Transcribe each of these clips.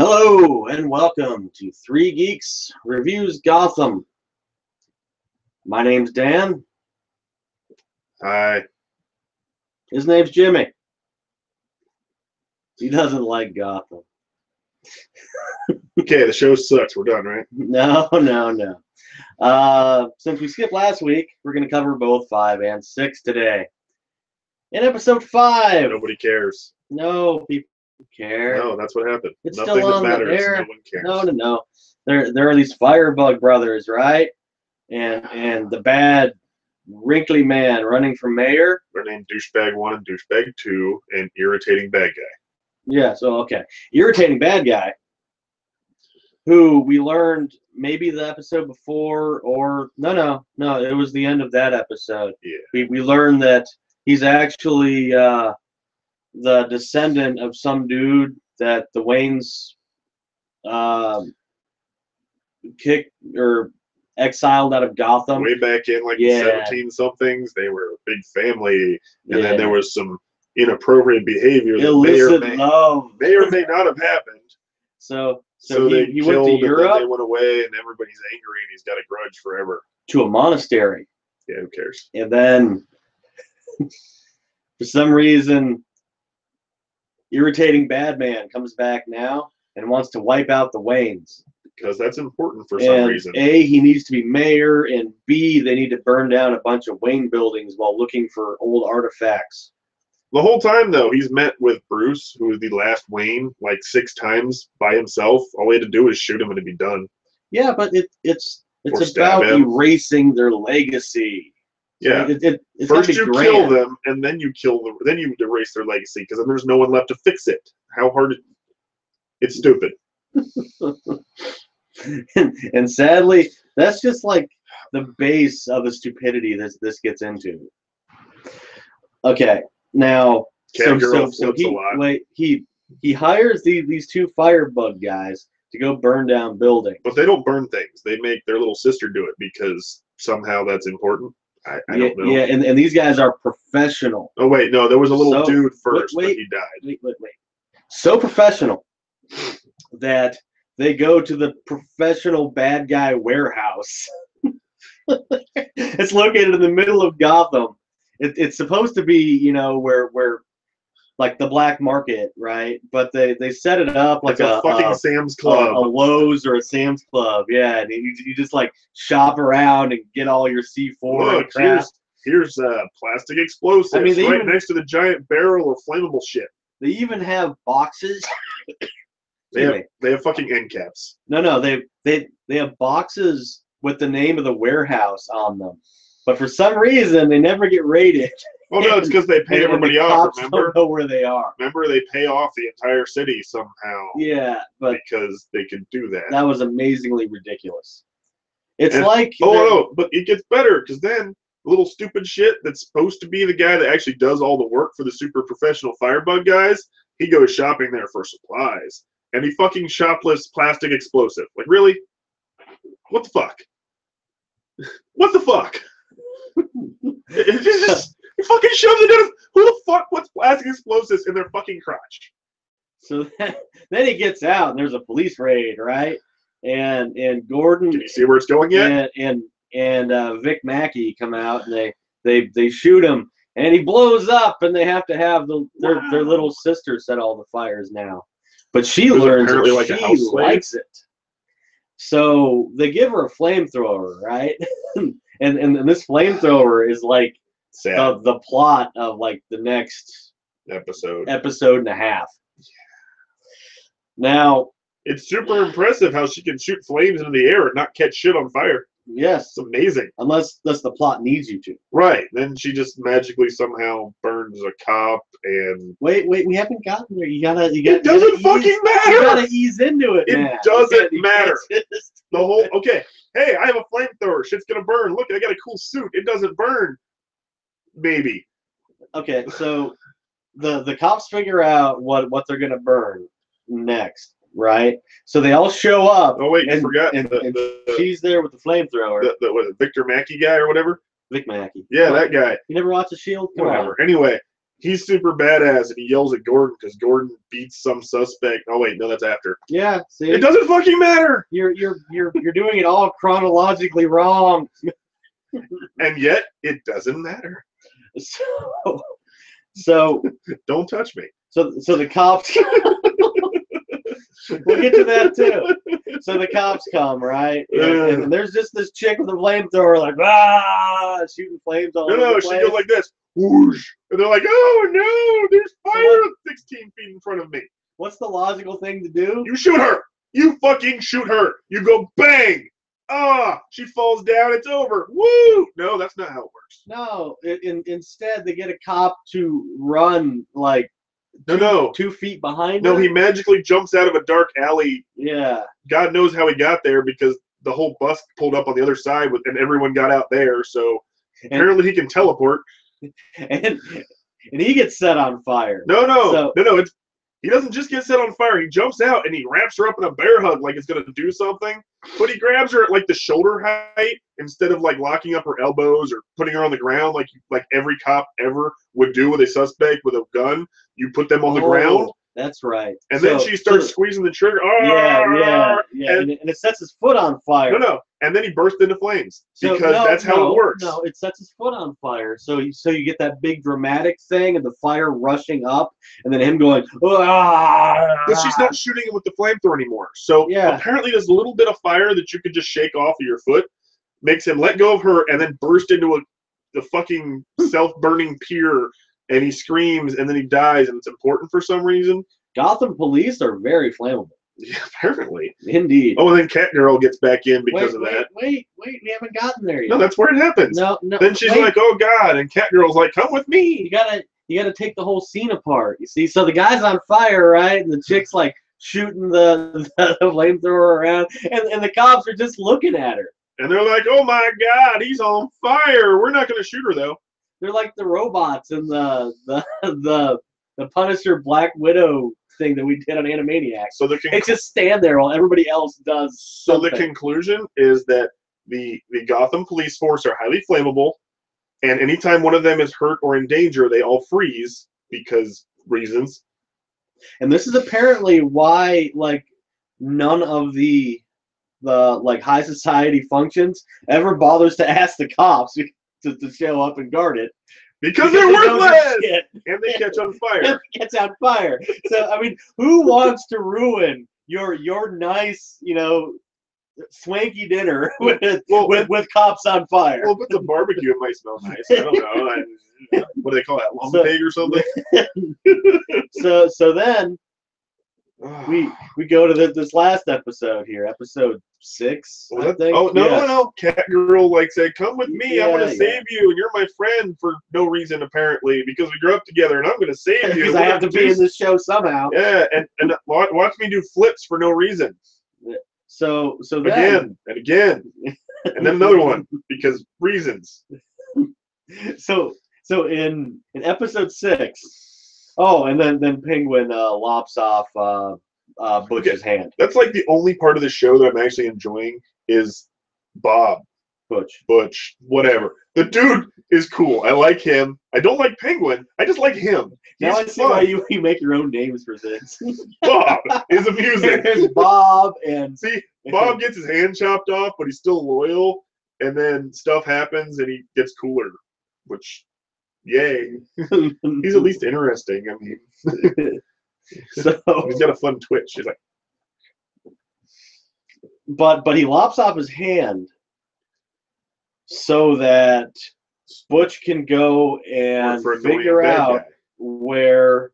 Hello and welcome to Three Geeks Reviews Gotham. My name's Dan. Hi. His name's Jimmy. He doesn't like Gotham. Okay, the show sucks. We're done, right? No. Since we skipped last week, we're going to cover both 5 and 6 today. In episode 5. Nobody cares. No people care. No, that's what happened. It's Nothing still that on matters. the air. No one cares. No. There are these Firebug brothers, right? And the bad wrinkly man running for mayor. They're named Douchebag 1 and Douchebag 2 and Irritating Bad Guy. Yeah, so okay. Irritating bad guy, who we learned maybe the episode before, or no, it was the end of that episode. Yeah. We learned that he's actually the descendant of some dude that the Waynes kicked or exiled out of Gotham. Way back in the 17-somethings, they were a big family, and then there was some inappropriate behavior that may or may not have happened. So he killed, went to Europe. And then they went away, and everybody's angry, and he's got a grudge forever. To a monastery. Yeah, who cares? And then, for some reason, Irritating Bad Man comes back now and wants to wipe out the Waynes. Because that's important for some reason. A, he needs to be mayor, and B, they need to burn down a bunch of Wayne buildings while looking for old artifacts. The whole time, though, he's met with Bruce, who is the last Wayne, 6 times by himself. All he had to do was shoot him and it'd be done. Yeah, but it's about erasing their legacy. Yeah. So it's first you kill them, and then you then you erase their legacy, because then there's no one left to fix it. How hard? It's stupid. and sadly, that's just like the base of the stupidity this gets into. Okay, now he hires these 2 Firebug guys to go burn down buildings. But they don't burn things. They make their little sister do it because somehow that's important. I don't know. Yeah, and these guys are professional. Oh wait, no, there was a little dude first, but he died. Wait. So professional that they go to the professional bad guy warehouse. It's located in the middle of Gotham. It's supposed to be, where like the black market, right? But they set it up like a fucking Sam's Club, a Lowe's or a Sam's Club, yeah. And you just shop around and get all your C4. Look, here's plastic explosives. I mean, next to the giant barrel of flammable shit. They even have boxes. They have fucking end caps. No, they have boxes with the name of the warehouse on them, but for some reason they never get raided. Oh no, it's because they pay everybody off. Remember? Don't know where they are. Remember, they pay off the entire city somehow. Yeah, but because they can do that. That was amazingly ridiculous. But it gets better, because then the little stupid shit that's supposed to be the guy that actually does all the work for the super professional Firebug guys, he goes shopping there for supplies, and he fucking shoplifts plastic explosive. Like, really? What the fuck? What the fuck? He fucking shoves it in. Who the fuck puts plastic explosives in their fucking crotch? So then he gets out, and there's a police raid, right? And Gordon. Can you see where it's going yet? And Vic Mackey come out, and they shoot him, and he blows up, and they have to have their little sister set all the fires now. But she learns that she likes it. So they give her a flamethrower, right? and this flamethrower is like the plot of the next episode and a half. Yeah. Now it's super impressive how she can shoot flames into the air and not catch shit on fire. Yes, it's amazing. Unless the plot needs you to. Right. Then she just magically somehow burns a cop and. Wait, we haven't gotten there. It doesn't fucking matter. You gotta ease into it. It doesn't matter. The whole hey, I have a flamethrower. Shit's gonna burn. Look, I got a cool suit. It doesn't burn. Maybe. Okay, so the cops figure out what they're gonna burn next, right? So they all show up. Oh wait, you forgot. And she's there with the flamethrower. Was it Victor Mackey guy or whatever? Vic Mackey. Yeah, that guy. You never watched The Shield? Whatever. Anyway, he's super badass, and he yells at Gordon because Gordon beats some suspect. Oh wait, no, that's after. Yeah, see, it doesn't fucking matter. You're doing it all chronologically wrong. And yet, it doesn't matter. So don't touch me. So the cops. We'll get to that too. So the cops come, right? And there's just this chick with a flamethrower, like shooting flames all over the place. She goes like this, whoosh, and they're like, "Oh no, there's fire 16 feet in front of me." What's the logical thing to do? You shoot her. You fucking shoot her. You go bang. She falls down. It's over. Woo! No, that's not how it works. No, instead they get a cop to run like 2 feet behind her. No, he magically jumps out of a dark alley. Yeah. God knows how he got there because the whole bus pulled up on the other side and everyone got out there. So apparently he can teleport. And he gets set on fire. No. He doesn't just get set on fire. He jumps out and he wraps her up in a bear hug like it's gonna do something. But he grabs her at like the shoulder height instead of like locking up her elbows or putting her on the ground like every cop ever would do with a suspect with a gun. You put them on the ground. That's right. And then she starts squeezing the trigger. Yeah. And it sets his foot on fire. No. And then he bursts into flames because that's how it works. No, it sets his foot on fire. So you get that big dramatic thing and the fire rushing up and then him going, But she's not shooting him with the flamethrower anymore. So apparently there's a little bit of fire that you could just shake off of your foot, makes him let go of her and then burst into the fucking self-burning pier. And he screams, and then he dies, and it's important for some reason. Gotham police are very flammable. Yeah, apparently. Indeed. Oh, and then Catgirl gets back in because of that. Wait, we haven't gotten there yet. No, that's where it happens. No. Then she's like, "Oh God," and Catgirl's like, "Come with me." You gotta take the whole scene apart. You see, so the guy's on fire, right? And the chick's like shooting the flamethrower around, and the cops are just looking at her. And they're like, "Oh my God, he's on fire. We're not gonna shoot her though." They're like the robots in the Punisher Black Widow thing that we did on Animaniacs. So they just stand there while everybody else does something. So the conclusion is that the Gotham police force are highly flammable, and anytime one of them is hurt or in danger, they all freeze because reasons. And this is apparently why like none of the like high society functions ever bothers to ask the cops to show up and guard it. Because they're worthless! And they catch on fire. It gets on fire. So, I mean, who wants to ruin your nice, swanky dinner with cops on fire? Well, with the barbecue, it might smell nice. I don't know. What do they call that? Lump pig or something? So then we go to this last episode here, episode 6. I think. Oh no! Catgirl said, "Come with me. I'm going to save you, and you're my friend for no reason apparently because we grew up together, and I'm going to save you because I have to be in this show somehow." Yeah, and watch me do flips for no reason. So then, again and again, and then another one because reasons. So in episode 6. Oh, and then Penguin lops off Butch's hand. That's like the only part of the show that I'm actually enjoying is Bob. Butch, whatever. The dude is cool. I like him. I don't like Penguin. I just like him. Now I see why you make your own names for things. Bob is amusing. There's Bob and... See, Bob gets his hand chopped off, but he's still loyal. And then stuff happens and he gets cooler, which... Yay. He's at least interesting. I mean, so he's got a fun twitch. He's like, but he lops off his hand so that Butch can go and figure out where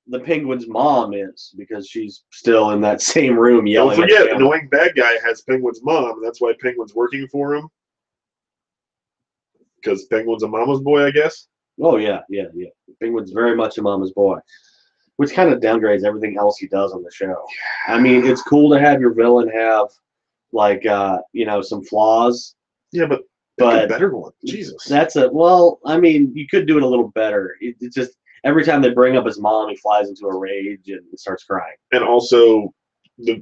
the Penguin's mom is because she's still in that same room yelling. Don't forget, annoying bad guy has Penguin's mom, and that's why Penguin's working for him. Because Penguin's a mama's boy, I guess. Oh, yeah. Penguin's very much a mama's boy, which kind of downgrades everything else he does on the show. I mean, it's cool to have your villain have, some flaws. Yeah, but a better one. Jesus. I mean, you could do it a little better. It's just every time they bring up his mom, he flies into a rage and starts crying. And also,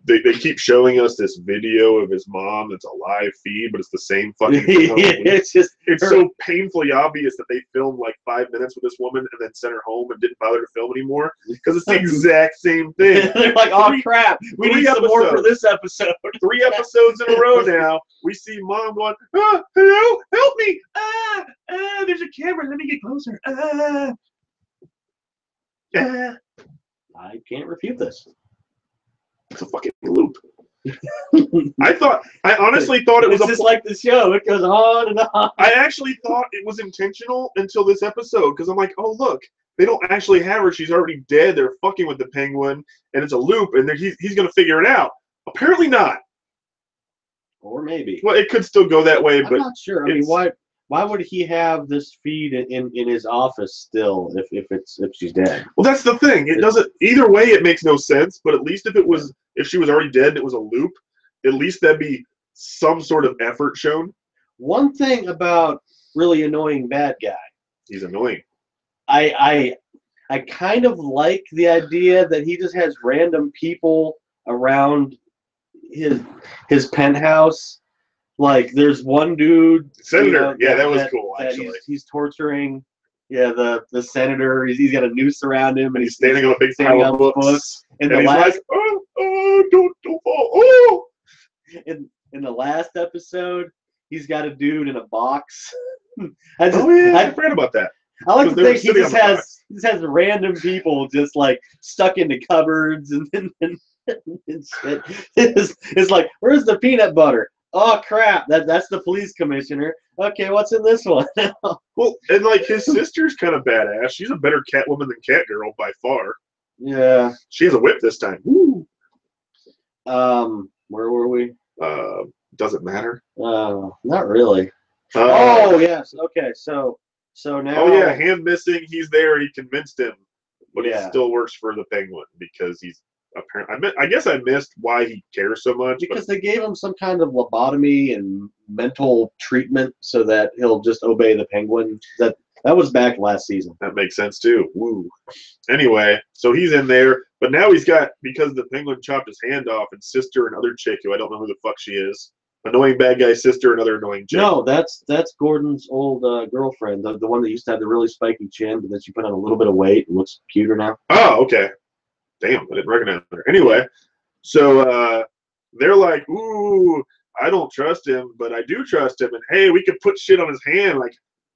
they keep showing us this video of his mom that's a live feed, but it's the same fucking thing. It's so painfully obvious that they filmed like 5 minutes with this woman and then sent her home and didn't bother to film anymore because it's the exact same thing. They're like, oh crap, we need some more for this episode. 3 episodes in a row now. We see mom going, hello, help me! There's a camera. Let me get closer. I can't refute this. It's a fucking loop. I honestly thought it was just like the show. It goes on and on. I actually thought it was intentional until this episode because I'm like, oh look, they don't actually have her. She's already dead. They're fucking with the penguin, and it's a loop, and he's gonna figure it out. Apparently not. Or maybe. Well, it could still go that way, but I'm not sure. I mean, why would he have this feed in his office still if she's dead? Well, that's the thing. It doesn't either way. It makes no sense. But at least if she was already dead, and it was a loop. At least that'd be some sort of effort shown. One thing about really annoying bad guy. He's annoying. I kind of like the idea that he just has random people around his penthouse. Like, there's one dude, senator. That was cool. Actually, he's torturing, the senator. He's got a noose around him, and he's standing on a big pile of books. And he's like, don't fall. Oh! In the last episode, he's got a dude in a box. I forgot about that. I like to think he just has random people just like stuck into cupboards and shit. It's like, where's the peanut butter? Oh crap! That's the police commissioner. Okay, what's in this one? Well, and like his sister's kind of badass. She's a better Catwoman than Catgirl by far. Yeah. She has a whip this time. Woo. Where were we? Doesn't matter. Not really. Oh yes. Okay. So now. Oh yeah, hand missing. He's there. He convinced him, but he still works for the Penguin because he's. Apparently, I guess I missed why he cares so much. Because they gave him some kind of lobotomy and mental treatment so that he'll just obey the Penguin. That was back last season. That makes sense too. Woo. Anyway, so he's in there, but now he's got, because the Penguin chopped his hand off, and sister and other chick who I don't know who the fuck she is. Annoying bad guy sister, another annoying chick. No, that's Gordon's old girlfriend, the one that used to have the really spiky chin, but then she put on a little bit of weight and looks cuter now. Oh, okay. Damn, I didn't recognize her. Anyway, so they're like, ooh, I don't trust him, but I do trust him. And hey, we could put shit on his hand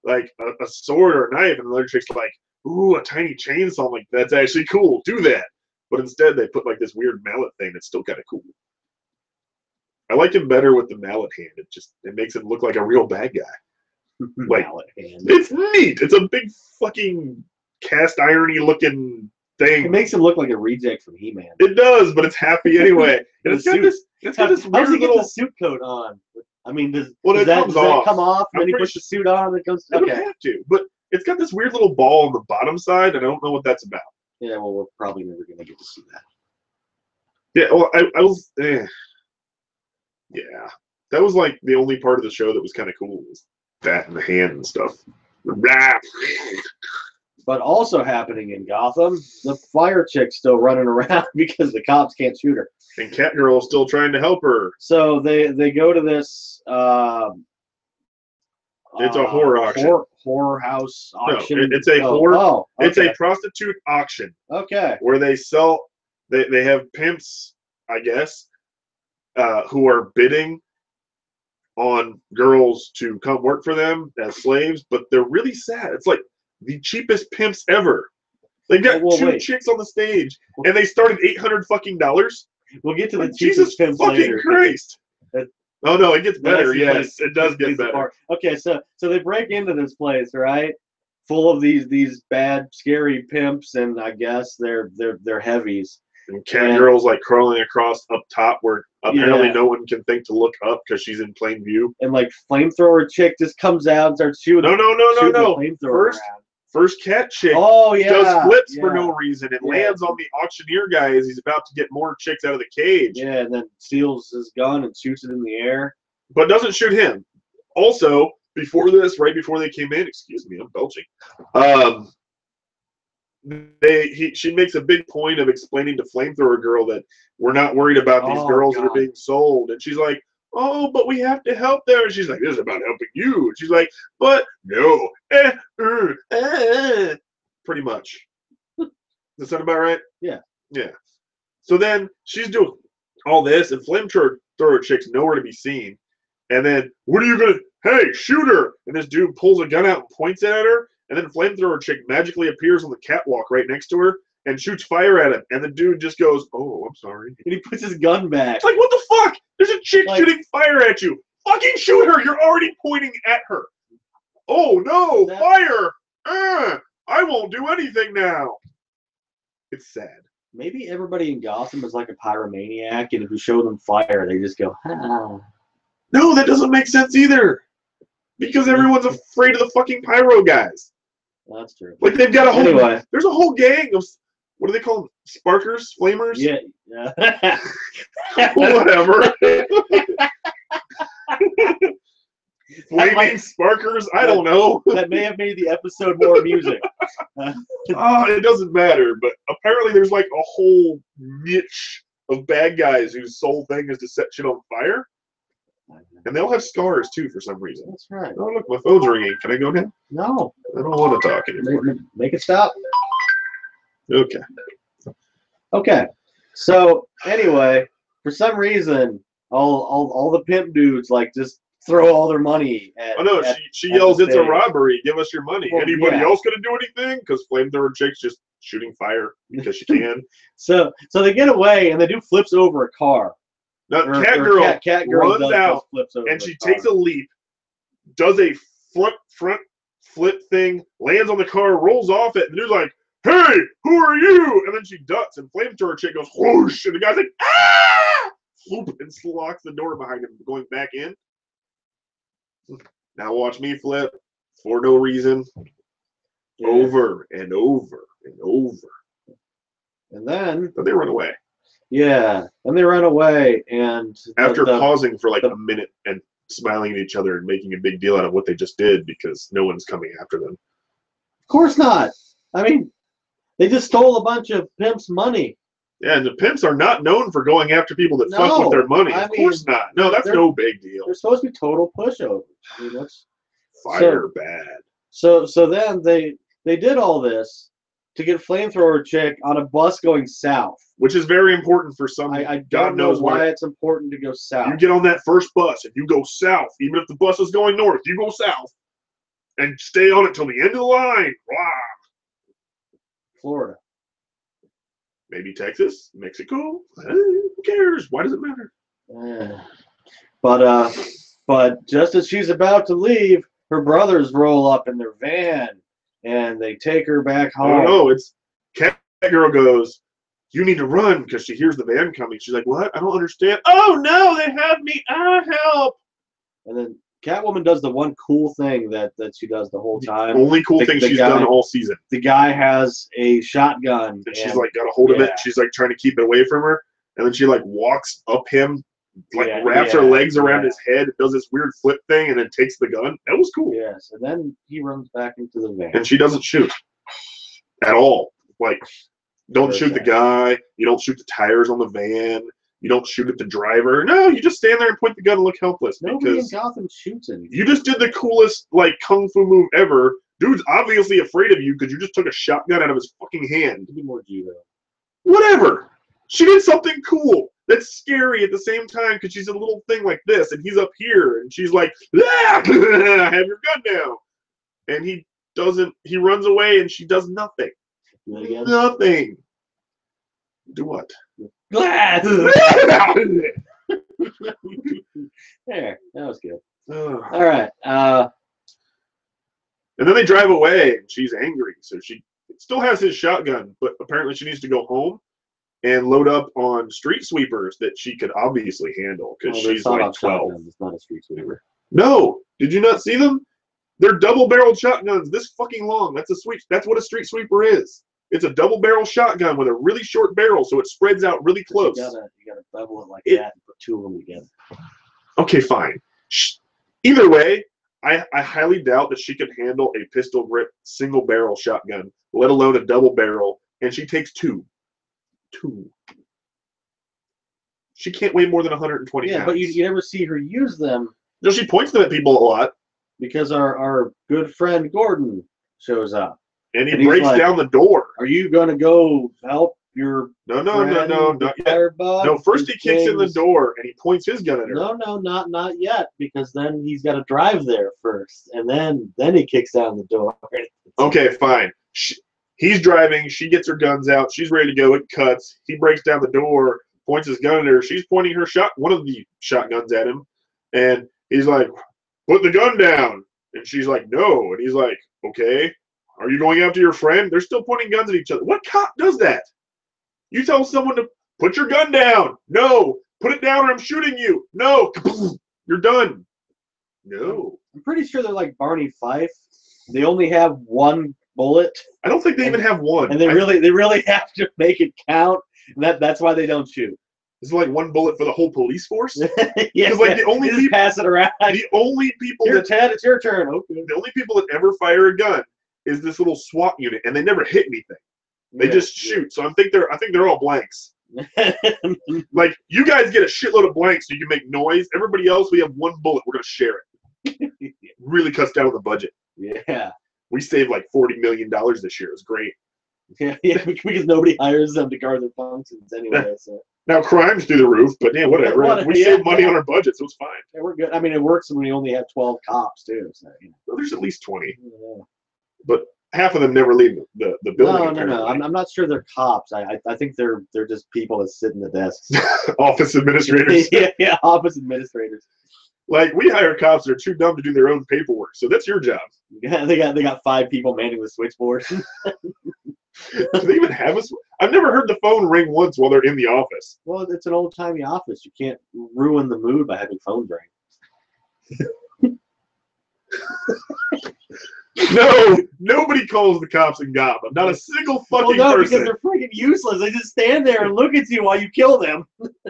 like a sword or a knife. And the other chick's like, ooh, a tiny chainsaw. I'm like, that's actually cool. Do that. But instead, they put like this weird mallet thing that's still kind of cool. I like him better with the mallet hand. It makes him look like a real bad guy. Like, mallet hand. It's neat. It's a big fucking cast irony looking thing. It makes him look like a reject from He-Man. It does, but it's happy anyway. And it's got this how does he get the suit coat on? I mean, does that come off and then he puts the suit on and it goes? Okay. It don't have to, but it's got this weird little ball on the bottom side, and I don't know what that's about. Yeah, well, we're probably never going to get to see that. Yeah, well, I was... Yeah. That was like the only part of the show that was kind of cool, was that and the hand and stuff. But also happening in Gotham, the fire chick's still running around because the cops can't shoot her. And Catgirl's still trying to help her. So they go to this. It's a horror auction. Horror house auction. No, it's a horror. Oh, okay. It's a prostitute auction. Okay. Where they sell. They have pimps, I guess, who are bidding on girls to come work for them as slaves, but they're really sad. It's like the cheapest pimps ever. They've got two chicks on the stage, and they started $800 fucking dollars. We'll get to the Jesus pimps fucking later. Christ! Oh no, it gets better. Yes, it does get better. Okay, so they break into this place, right? Full of these bad, scary pimps, and I guess they're heavies. And Catgirl's like crawling across up top where apparently no one can think to look up because she's in plain view. And like flamethrower chick just comes out and starts shooting. No. First cat chick does flips for no reason and lands on the auctioneer guy as he's about to get more chicks out of the cage. Yeah, and then steals his gun and shoots it in the air. But doesn't shoot him. Also, before this, right before they came in, excuse me, I'm belching. she makes a big point of explaining to Flamethrower Girl that we're not worried about these girls that are being sold, and she's like, oh, but we have to help them. And she's like, this is about helping you. And she's like, but no, pretty much. Does that sound about right? Yeah. Yeah. So then she's doing all this, and Flamethrower Chick's nowhere to be seen. And then, what are you gonna? Hey, shoot her! And this dude pulls a gun out and points it at her. And then Flamethrower Chick magically appears on the catwalk right next to her and shoots fire at him. And the dude just goes, "Oh, I'm sorry." And he puts his gun back. It's like, what the fuck? There's a chick shooting fire at you. Fucking shoot her! You're already pointing at her. Oh no, fire! I won't do anything now. It's sad. Maybe everybody in Gotham is like a pyromaniac, and if you show them fire, they just go, ah. No, that doesn't make sense either. Because everyone's afraid of the fucking pyro guys. That's true. Like, they've got a whole... There's a whole gang of... What do they call them? Sparkers? Flamers? Yeah. Whatever. Flaming sparkers? I don't know. That may have made the episode more amusing. It doesn't matter, but apparently there's like a whole niche of bad guys whose sole thing is to set shit on fire. And they all have scars too for some reason. That's right. Oh look, my phone's ringing. Can I go now? No. I don't want to talk anymore. Make it stop. Okay. Okay. So anyway, for some reason, all the pimp dudes like just throw all their money at. Oh no, she yells, "It's a robbery! Give us your money!" Well, anybody else gonna do anything? Because Flamethrower Chick's just shooting fire because she can. So they get away and they do flips over a car. Now, Cat Girl runs out and she takes a leap, does a front flip thing, lands on the car, rolls off it, and the dude's like, "Hey, who are you?" And then she ducks, and Flamethrower Chick goes whoosh, and the guy's like, "Ah!" Floop, and locks the door behind him, going back in. Now watch me flip for no reason, over and over and over, and then they run away. Yeah, and they run away, and after pausing for like a minute and smiling at each other and making a big deal out of what they just did because no one's coming after them. Of course not. I mean, they just stole a bunch of pimps' money. Yeah, and the pimps are not known for going after people that fuck with their money. Of course not. No, that's no big deal. They're supposed to be total pushovers. I mean, fire bad. So then they did all this to get Flamethrower Chick on a bus going south. Which is very important for some. I don't know why it's important to go south. You get on that first bus and you go south. Even if the bus is going north, you go south. And stay on it till the end of the line. Wow. Florida. Maybe Texas, Mexico. Who cares? Why does it matter? But just as she's about to leave, her brothers roll up in their van and they take her back home. Oh no, it's Cat Girl goes, "You need to run," because she hears the van coming. She's like, "What? I don't understand." "Oh no, they have me. Help!" And then Catwoman does the one cool thing that she does the whole time. The only cool thing she's done the whole season. The guy has a shotgun. And she's like got a hold of it. She's like trying to keep it away from her. And then she like walks up him, like wraps her legs around his head, does this weird flip thing, and then takes the gun. That was cool. Yes, and then he runs back into the van. And she doesn't shoot at all. Like, don't shoot the guy. You don't shoot the tires on the van. You don't shoot at the driver. No, you just stand there and point the gun and look helpless. Nobody in Gotham shoots anything. You just did the coolest, like, kung fu move ever. Dude's obviously afraid of you because you just took a shotgun out of his fucking hand. Give me more judo. Whatever. She did something cool that's scary at the same time because she's a little thing like this, and he's up here, and she's like, "Ah, I have your gun now." And he doesn't. He runs away, and she does nothing. Nothing. Do what? Glass. There, that was good. All right. And then they drive away, and she's angry. So she still has his shotgun, but apparently she needs to go home and load up on street sweepers that she could obviously handle because she's like 12. It's not a street sweeper. No, did you not see them? They're double-barreled shotguns this fucking long. That's what a street sweeper is. It's a double-barrel shotgun with a really short barrel, so it spreads out really close. You gotta bevel it like that and put two of them together. Okay, fine. Either way, I highly doubt that she can handle a pistol grip single barrel shotgun, let alone a double barrel, and she takes two. She can't weigh more than 120 pounds. Yeah, but you never see her use them. No, she points them at people a lot. Because our good friend Gordon shows up. And he breaks down the door. Are you going to go help your No, not yet. No, first he kicks in the door and he points his gun at her. No, not yet, because then he's got to drive there first, and then he kicks down the door. Okay, fine. He's driving. She gets her guns out. She's ready to go. It cuts. He breaks down the door, points his gun at her. She's pointing one of the shotguns at him, and he's like, "Put the gun down." And she's like, "No." And he's like, "Okay. Are you going after your friend?" They're still pointing guns at each other. What cop does that? You tell someone to put your gun down. No. Put it down or I'm shooting you. No. You're done. No. I'm pretty sure they're like Barney Fife. They only have one bullet. I don't think they even have one. And they really have to make it count. And that's why they don't shoot. Is it like one bullet for the whole police force? Yeah. Like the only people pass it around. The only people Ted, it's your turn. Okay. The only people that ever fire a gun is this little SWAT unit, and they never hit anything. They just shoot. So I think they're all blanks. Like, you guys get a shitload of blanks so you can make noise. Everybody else, we have one bullet. We're gonna share it. Really cuts down on the budget. Yeah. We saved like $40 million this year. It was great. Yeah, because nobody hires them to guard their functions anyway. So. Now crime's through the roof, but yeah, whatever. We save money on our budget, so it's fine. Yeah, we're good. I mean, it works when we only have 12 cops too. So, Well, there's at least 20. Yeah. But half of them never leave the building. No. I'm not sure they're cops. I think they're just people that sit in the desks. Office administrators. Yeah, office administrators. Like, we hire cops that are too dumb to do their own paperwork, so that's your job. Yeah, they got 5 people manning the switchboard. Do they even have us? I've never heard the phone ring once while they're in the office. Well, it's an old-timey office. You can't ruin the mood by having phone ring. No, nobody calls the cops in Gotham. Not a single fucking person. Because they're freaking useless. They just stand there and look at you while you kill them.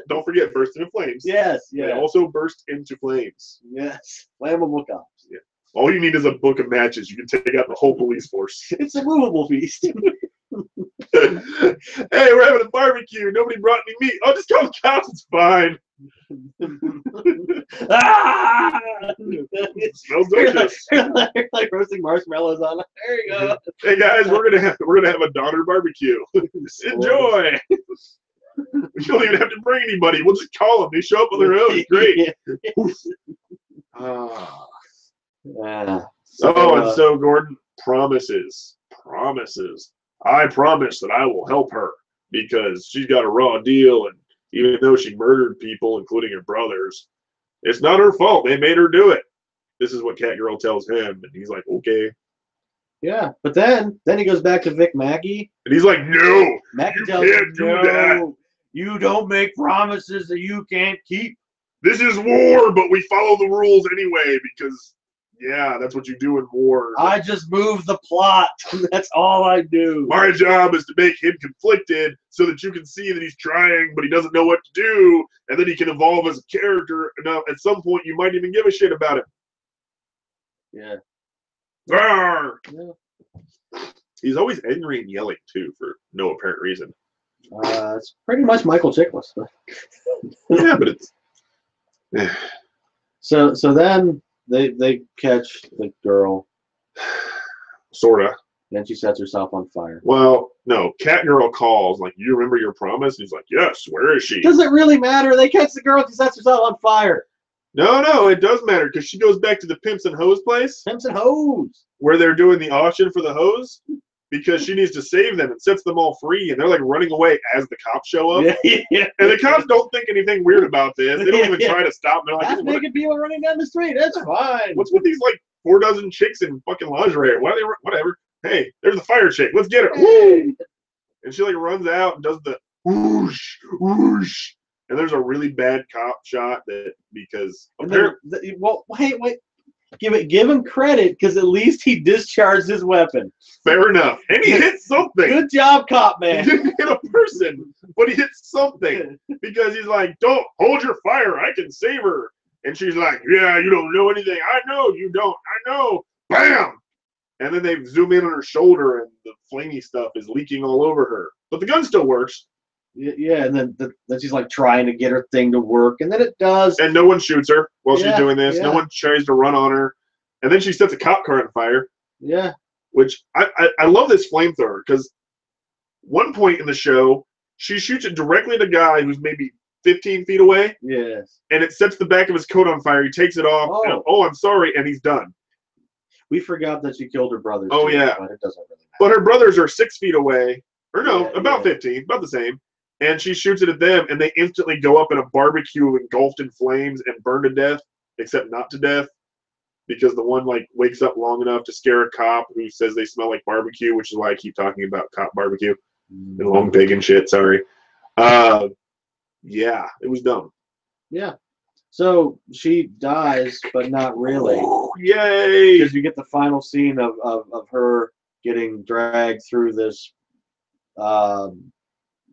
Don't forget, burst into flames. Yes, yeah. They also burst into flames. Yes, flammable cops. Yeah. All you need is a book of matches. You can take out the whole police force. It's a movable feast. Hey, we're having a barbecue. Nobody brought any meat. Oh, just call the cops. It's fine. Ah! It smells delicious. You're like roasting marshmallows on it. There you go. Hey guys, we're gonna have a Donner barbecue. Enjoy. We don't even have to bring anybody. We'll just call them. They show up on their own. Great. So Gordon promises. I promise that I will help her because she's got a raw deal, and even though she murdered people, including her brothers, it's not her fault. They made her do it. This is what Catgirl tells him, and he's like, okay. Yeah, but then he goes back to Vic Mackey. And he's like, no, Mackey you tells can't him, do that. You don't make promises that you can't keep. This is war, but we follow the rules anyway because, yeah, that's what you do in war. I just move the plot. That's all I do. My job is to make him conflicted so that you can see that he's trying, but he doesn't know what to do, and then he can evolve as a character. And at some point, you might even give a shit about him. Yeah. Yeah. He's always angry and yelling, too, for no apparent reason. It's pretty much Michael Chiklis. Yeah, but it's... So then they catch the girl. Sorta. Then she sets herself on fire. Well, no. Catgirl calls, like, you remember your promise? And he's like, yes, where is she? Does it really matter? They catch the girl and she sets herself on fire. No, it does matter, because she goes back to the Pimps and Hose place. Pimps and Hose. Where they're doing the auction for the hose. Because she needs to save them and sets them all free, and they're like running away as the cops show up. Yeah. And the cops don't think anything weird about this. They don't even try to stop them. They're like, that's naked people running down the street. That's fine. What's with these like 4 dozen chicks in fucking lingerie? Why are they? Whatever. Hey, there's the fire chick. Let's get her. Hey. Woo! And she like runs out and does the whoosh whoosh. And there's a really bad cop shot that because apparently. Well, wait. Give him credit because at least he discharged his weapon. Fair enough. And he hit something. Good job, cop man. He didn't hit a person, but he hit something because he's like, "Don't hold your fire. I can save her." And she's like, yeah, you don't know anything. I know you don't. I know. Bam! And then they zoom in on her shoulder, and the flamey stuff is leaking all over her. But the gun still works. Yeah, and then she's like trying to get her thing to work, and then it does. And no one shoots her while she's doing this. Yeah. No one tries to run on her. And then she sets a cop car on fire. Yeah. Which I love this flamethrower, because one point in the show, she shoots it directly at a guy who's maybe 15 feet away. Yes. And it sets the back of his coat on fire. He takes it off. And, I'm sorry, and he's done. We forgot that she killed her brothers. Oh, too, yeah. But it doesn't really matter. But her brothers are 6 feet away. Or no, about 15. About the same. And she shoots it at them, and they instantly go up in a barbecue engulfed in flames and burn to death, except not to death. Because the one like wakes up long enough to scare a cop who says they smell like barbecue, which is why I keep talking about cop barbecue and long pig and shit. Sorry. Yeah, it was dumb. Yeah. So she dies, but not really. Yay! Because you get the final scene of her getting dragged through this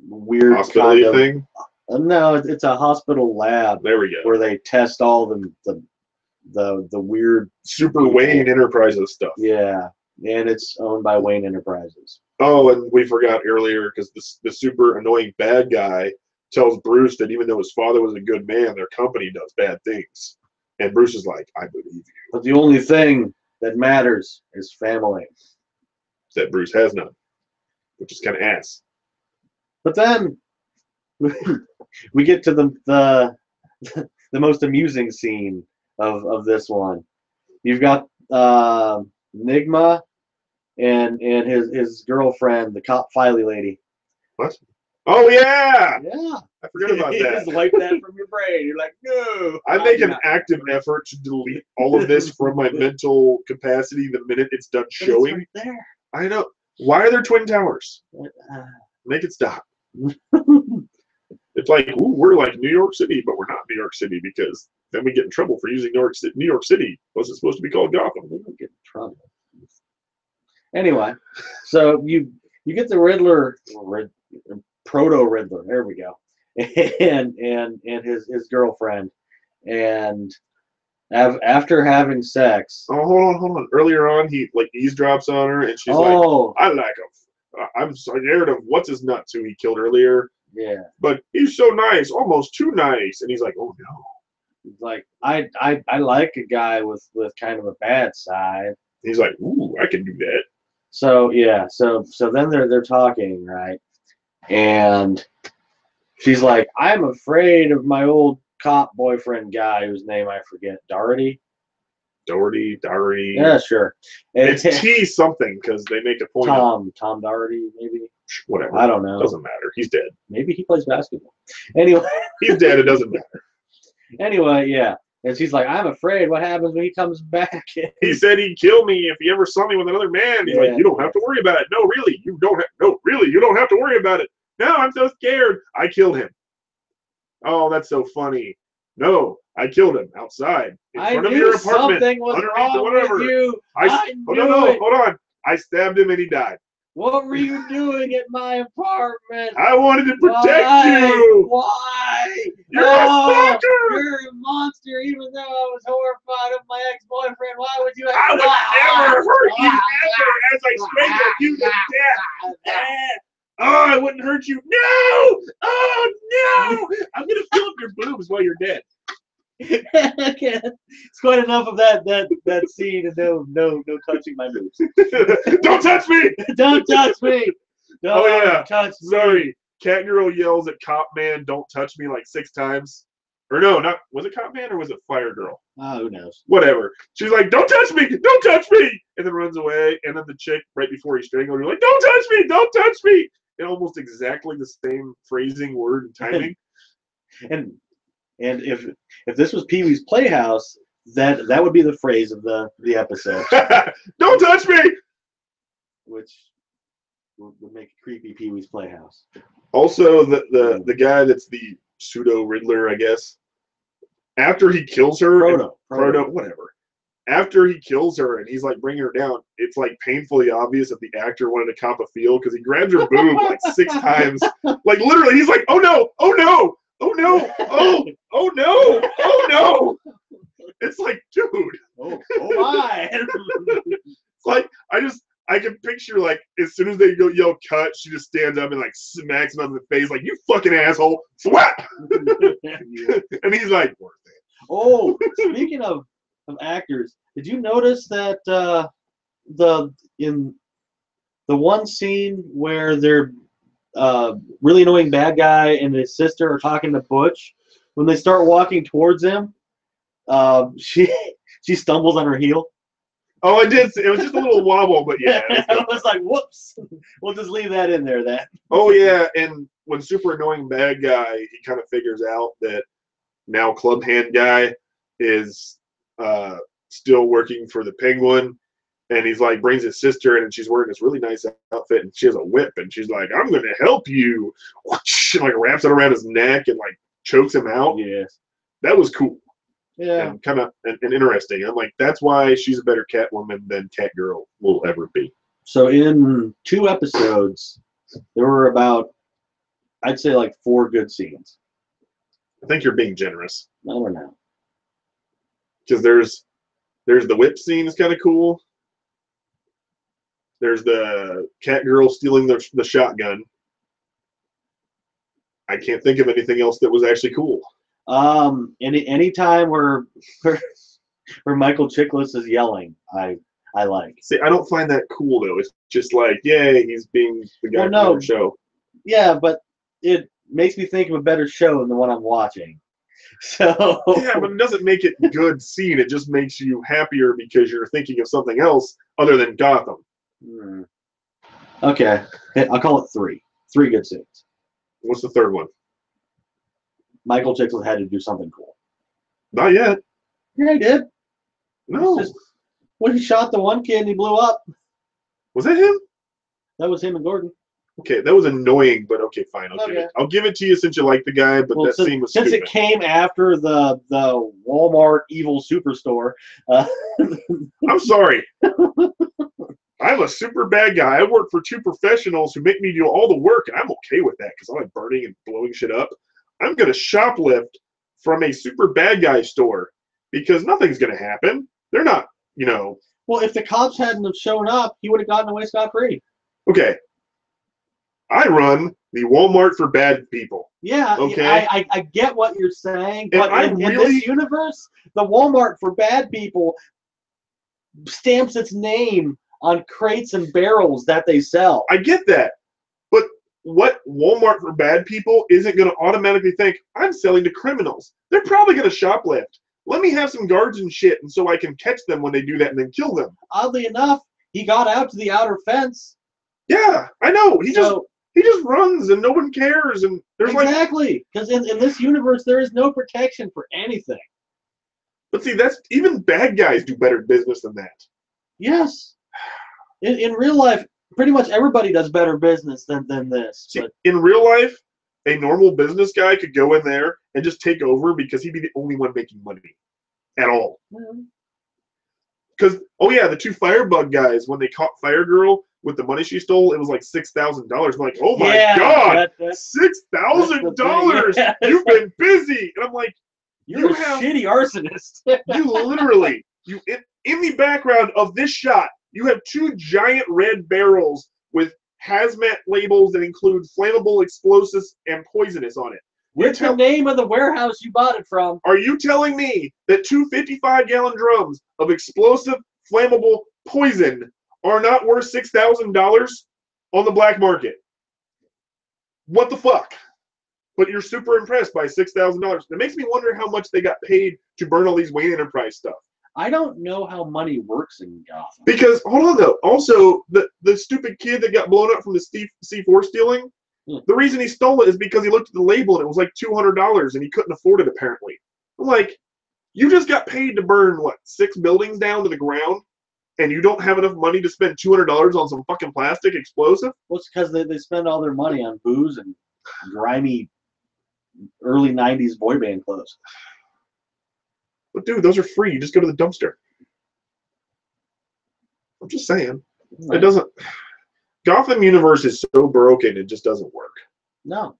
weird hospital kind of thing. No, it's a hospital lab. There we go. Where they test all the weird Super Wayne Enterprises stuff. Yeah, and it's owned by Wayne Enterprises. Oh, and we forgot earlier because the super annoying bad guy tells Bruce that even though his father was a good man, their company does bad things. And Bruce is like, I believe you. But the only thing that matters is family. That Bruce has none, which is kind of ass. But then we get to the most amusing scene of this one. You've got Nigma and his girlfriend, the cop Filey lady. What? Oh yeah! Yeah. I forgot about You that. just wipe that from your brain. You're like, no. I make an active effort to delete all of this from my mental capacity the minute it's done showing. It's right there. I know. Why are there twin towers? Make it stop. It's like, ooh, we're like New York City, but we're not New York City because then we get in trouble for using New York City. Was it supposed to be called Gotham? We don't get in trouble. Anyway, so you get the Riddler, proto Riddler. There we go, and his girlfriend, and after having sex. Oh, hold on. Earlier on, he like eavesdrops on her, and she's like, I like him. I'm scared of what's his nuts who he killed earlier. Yeah. But he's so nice, almost too nice. And he's like, oh no. He's like, I like a guy with kind of a bad side. He's like, ooh, I can do that. So yeah, so then they're talking, right? And she's like, I'm afraid of my old cop boyfriend guy whose name I forget. Doherty. Yeah, sure. It's T something because they make a point. Tom Doherty, maybe. Whatever. I don't know. Doesn't matter. He's dead. Maybe he plays basketball. Anyway. He's dead. It doesn't matter. Anyway, yeah. And she's like, I'm afraid what happens when he comes back. He said he'd kill me if he ever saw me with another man. He's like, you don't have to worry about it. No, really, you don't have to worry about it. No, I'm so scared. I killed him. Oh, that's so funny. No, I killed him outside in front of your apartment. Something was wrong whatever. with you. Hold on. I stabbed him and he died. What were you doing at my apartment? I wanted to protect you. Why? You're a stalker. You're a monster. Even though I was horrified of my ex-boyfriend, why would you? I would never hurt you ever as I strangled you to death. Oh, I wouldn't hurt you. No! Oh no! I'm gonna fill up your boobs while you're dead. It's quite enough of that scene, and no touching my boobs. Don't touch me! Don't touch me! Don't touch me. Sorry. Catgirl yells at Cop Man, "Don't touch me" like 6 times. Or no, not was it Cop Man or was it Fire Girl? Oh, who knows? Whatever. She's like, "Don't touch me! Don't touch me!" And then runs away. And then the chick right before he strangled her, like, "Don't touch me! Don't touch me!" And almost exactly the same phrasing, word, and timing. And if this was Pee-wee's Playhouse, that would be the phrase of the episode. Don't touch me! Which would make a creepy Pee-wee's Playhouse. Also, the guy that's the pseudo Riddler, I guess. After he kills her, Proto, whatever. After he kills her and he's like bringing her down, it's like painfully obvious that the actor wanted to cop a feel because he grabs her boob like 6 times. Like literally, he's like, "Oh no! Oh no! Oh no! Oh no! Oh no! It's like, dude. Oh my. It's like, I can picture, like, as soon as they go yell cut, she just stands up and, like, smacks him on the face, like, you fucking asshole. Swap! And he's like, worth it. Oh, speaking of actors, did you notice that in the one scene where they're really annoying bad guy and his sister are talking to Butch, when they start walking towards him, she stumbles on her heel. Oh, I did. It was just a little wobble, but yeah. It was like, whoops. We'll just leave that in there then. Oh, yeah, and when super annoying bad guy, he kind of figures out that now club hand guy is still working for the Penguin, and he's like, brings his sister in, and she's wearing this really nice outfit, and she has a whip, and she's like, I'm going to help you. And, like, wraps it around his neck and, like, chokes him out. Yes. That was cool. Yeah. And kind of and interesting. I'm like, that's why she's a better Catwoman than Catgirl will ever be. So in 2 episodes, there were about, I'd say, like 4 good scenes. I think you're being generous. I don't know. Because there's the whip scene is kind of cool. There's the Catgirl stealing the shotgun. I can't think of anything else that was actually cool. Any time where Michael Chiklis is yelling, I like. See, I don't find that cool though. It's just like, yay, he's being the guy from the show. Yeah, but it makes me think of a better show than the one I'm watching. So yeah, but it doesn't make it good scene. It just makes you happier because you're thinking of something else other than Gotham. Okay, I'll call it 3. 3 good scenes. What's the third one? Michael Chiklis had to do something cool. Not yet. Yeah, he did. No. When he shot the one kid and he blew up. Was that him? That was him and Gordon. Okay, that was annoying, but okay, fine. I'll give it to you since you like the guy, but that scene was stupid. Since it came after the Walmart evil superstore. I'm sorry. I'm a super bad guy. I work for 2 professionals who make me do all the work, and I'm okay with that because I like burning and blowing shit up. I'm going to shoplift from a super bad guy store because nothing's going to happen. They're not, Well, if the cops hadn't have shown up, he would have gotten away scot-free. Okay. I run the Walmart for bad people. Yeah, okay. I get what you're saying, and but in this universe, the Walmart for bad people stamps its name on crates and barrels that they sell. I get that. But what Walmart for bad people isn't going to automatically think, I'm selling to criminals. They're probably going to shoplift. Let me have some guards and shit, and so I can catch them when they do that and then kill them. Oddly enough, he got out to the outer fence. Yeah, I know. He just runs and no one cares. And there's exactly, because in this universe there is no protection for anything. But see, that's even bad guys do better business than that. Yes, in real life, pretty much everybody does better business than this. See, in real life, a normal business guy could go in there and just take over because he'd be the only one making money at all. Because, the 2 Firebug guys, when they caught Fire Girl with the money she stole, it was like $6,000. I'm like, oh my God, $6,000! Yeah. You've been busy. And I'm like, you're a shitty arsonist. you in the background of this shot, you have 2 giant red barrels with hazmat labels that include flammable, explosives, and poisonous on it. What's the name of the warehouse you bought it from? Are you telling me that 2 55-gallon drums of explosive, flammable poison are not worth $6,000 on the black market? What the fuck? But you're super impressed by $6,000. It makes me wonder how much they got paid to burn all these Wayne Enterprise stuff. I don't know how money works in Gotham. Because, hold on though, also, the stupid kid that got blown up from the C4 stealing, the reason he stole it is because he looked at the label and it was like $200 and he couldn't afford it apparently. I'm like, you just got paid to burn, 6 buildings down to the ground and you don't have enough money to spend $200 on some fucking plastic explosive? Well, it's because they spend all their money on booze and grimy early 90s boy band clothes. But dude, those are free. You just go to the dumpster. I'm just saying. Right. It doesn't... Gotham universe is so broken, it just doesn't work. No.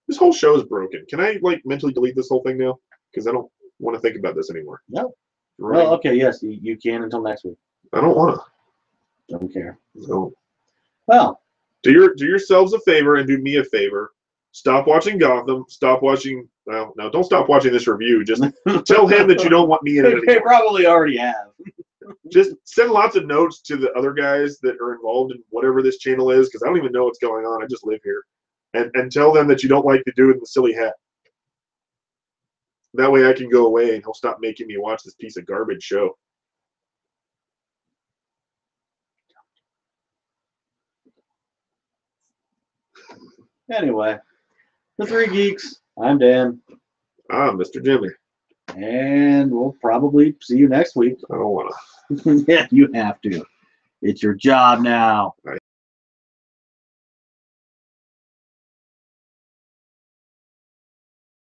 This whole show is broken. Can I, mentally delete this whole thing now? Because I don't... want to think about this anymore. No. Right. Well, okay, yes, you can until next week. I don't want to. Don't care. No. Well, do yourselves a favor and do me a favor. Stop watching Gotham. Stop watching. Well, no, don't stop watching this review. Just tell him that you don't want me in it anymore. They probably already have. Just send lots of notes to the other guys that are involved in whatever this channel is, because I don't even know what's going on. I just live here. And tell them that you don't like the dude in the silly hat. That way I can go away and he'll stop making me watch this piece of garbage show. Anyway, the Three Geeks. I'm Dan. I'm Mr. Jimmy. And we'll probably see you next week. I don't want to. Yeah, you have to. It's your job now.